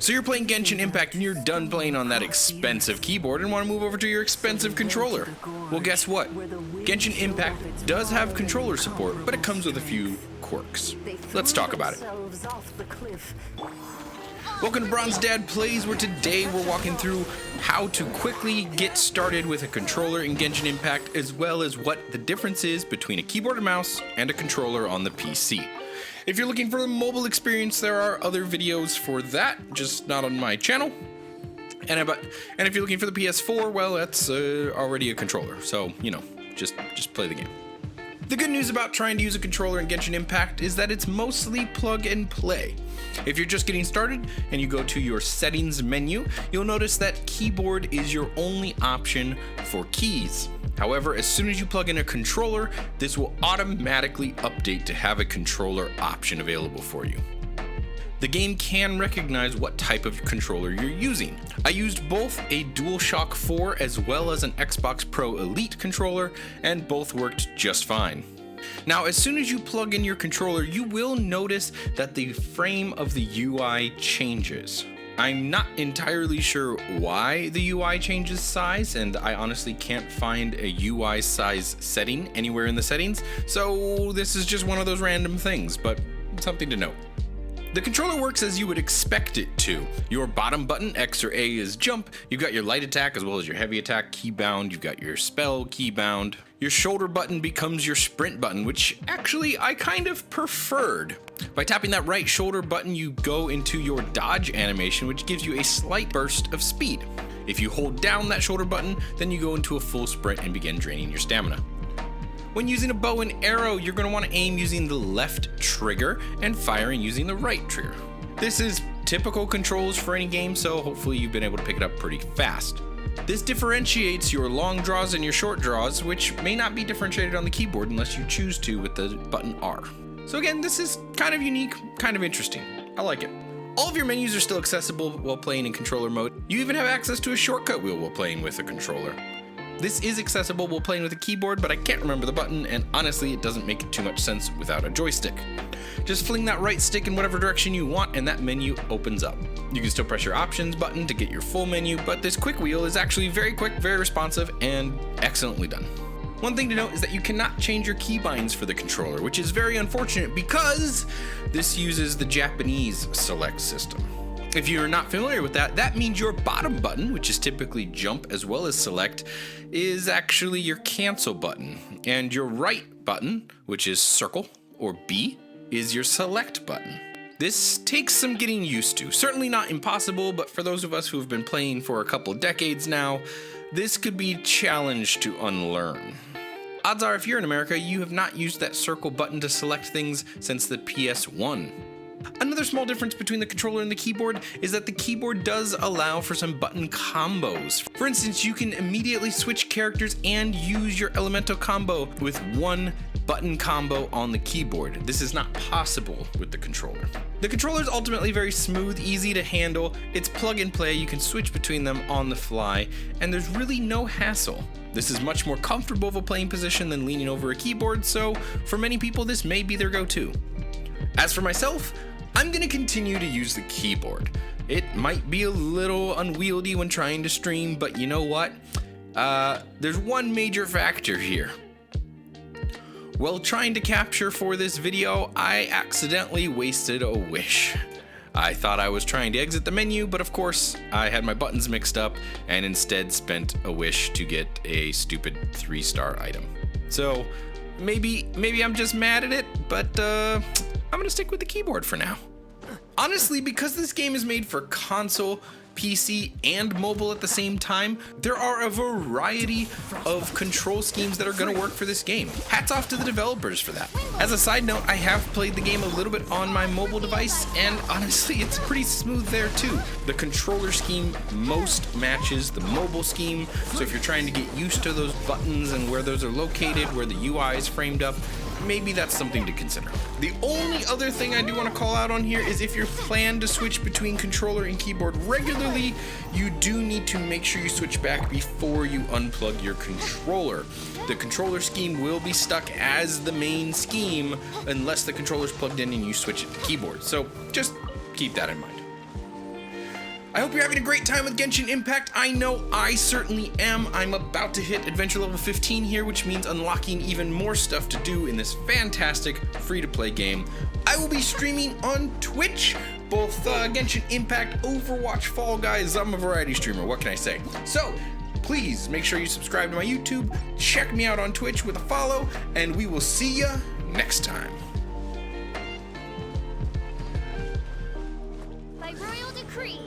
So you're playing Genshin Impact and you're done playing on that expensive keyboard and want to move over to your expensive controller. Well, guess what? Genshin Impact does have controller support, but it comes with a few quirks. Let's talk about it. Welcome to BronzeDadPlays, where today we're walking through how to quickly get started with a controller in Genshin Impact, as well as what the difference is between a keyboard and mouse and a controller on the PC. If you're looking for a mobile experience, there are other videos for that, just not on my channel. And if you're looking for the PS4, well, that's already a controller, so, you know, just play the game. The good news about trying to use a controller in Genshin Impact is that it's mostly plug and play. If you're just getting started and you go to your settings menu, you'll notice that keyboard is your only option for keys. However, as soon as you plug in a controller, this will automatically update to have a controller option available for you. The game can recognize what type of controller you're using. I used both a DualShock 4 as well as an Xbox Pro Elite controller, and both worked just fine. Now, as soon as you plug in your controller, you will notice that the frame of the UI changes. I'm not entirely sure why the UI changes size, and I honestly can't find a UI size setting anywhere in the settings, so this is just one of those random things, but something to note. The controller works as you would expect it to. Your bottom button, X or A, is jump. You've got your light attack as well as your heavy attack keybound. You've got your spell keybound. Your shoulder button becomes your sprint button, which actually I kind of preferred. By tapping that right shoulder button, you go into your dodge animation, which gives you a slight burst of speed. If you hold down that shoulder button, then you go into a full sprint and begin draining your stamina. When using a bow and arrow, you're going to want to aim using the left trigger and firing using the right trigger. This is typical controls for any game, so hopefully you've been able to pick it up pretty fast. This differentiates your long draws and your short draws, which may not be differentiated on the keyboard unless you choose to with the button R. So again, this is kind of unique, kind of interesting. I like it. All of your menus are still accessible while playing in controller mode. You even have access to a shortcut wheel while playing with a controller. This is accessible while playing with a keyboard, but I can't remember the button, and honestly, it doesn't make too much sense without a joystick. Just fling that right stick in whatever direction you want, and that menu opens up. You can still press your options button to get your full menu, but this quick wheel is actually very quick, very responsive, and excellently done. One thing to note is that you cannot change your keybinds for the controller, which is very unfortunate because this uses the Japanese select system. If you're not familiar with that, that means your bottom button, which is typically jump as well as select, is actually your cancel button. And your right button, which is circle or B, is your select button. This takes some getting used to. Certainly not impossible, but for those of us who have been playing for a couple decades now, this could be a challenge to unlearn. Odds are if you're in America, you have not used that circle button to select things since the PS1. Another small difference between the controller and the keyboard is that the keyboard does allow for some button combos. For instance, you can immediately switch characters and use your elemental combo with one button combo on the keyboard. This is not possible with the controller. The controller is ultimately very smooth, easy to handle. It's plug and play, you can switch between them on the fly, and there's really no hassle. This is much more comfortable of a playing position than leaning over a keyboard, so for many people this may be their go-to. As for myself, I'm going to continue to use the keyboard. It might be a little unwieldy when trying to stream, but you know what? There's one major factor here. While trying to capture for this video, I accidentally wasted a wish. I thought I was trying to exit the menu, but of course, I had my buttons mixed up and instead spent a wish to get a stupid 3-star item. So maybe I'm just mad at it, but I'm gonna stick with the keyboard for now. Honestly, because this game is made for console, PC, and mobile at the same time, there are a variety of control schemes that are gonna work for this game. Hats off to the developers for that. As a side note, I have played the game a little bit on my mobile device, and honestly, it's pretty smooth there too. The controller scheme most matches the mobile scheme, so if you're trying to get used to those buttons and where those are located, where the UI is framed up, maybe that's something to consider. The only other thing I do want to call out on here is if you plan to switch between controller and keyboard regularly, you do need to make sure you switch back before you unplug your controller. The controller scheme will be stuck as the main scheme unless the controller's plugged in and you switch it to keyboard. So just keep that in mind. I hope you're having a great time with Genshin Impact. I know I certainly am. I'm about to hit adventure level 15 here, which means unlocking even more stuff to do in this fantastic free-to-play game. I will be streaming on Twitch, both Genshin Impact, Overwatch, Fall Guys. I'm a variety streamer, what can I say? So, please make sure you subscribe to my YouTube, check me out on Twitch with a follow, and we will see ya next time. By royal decree,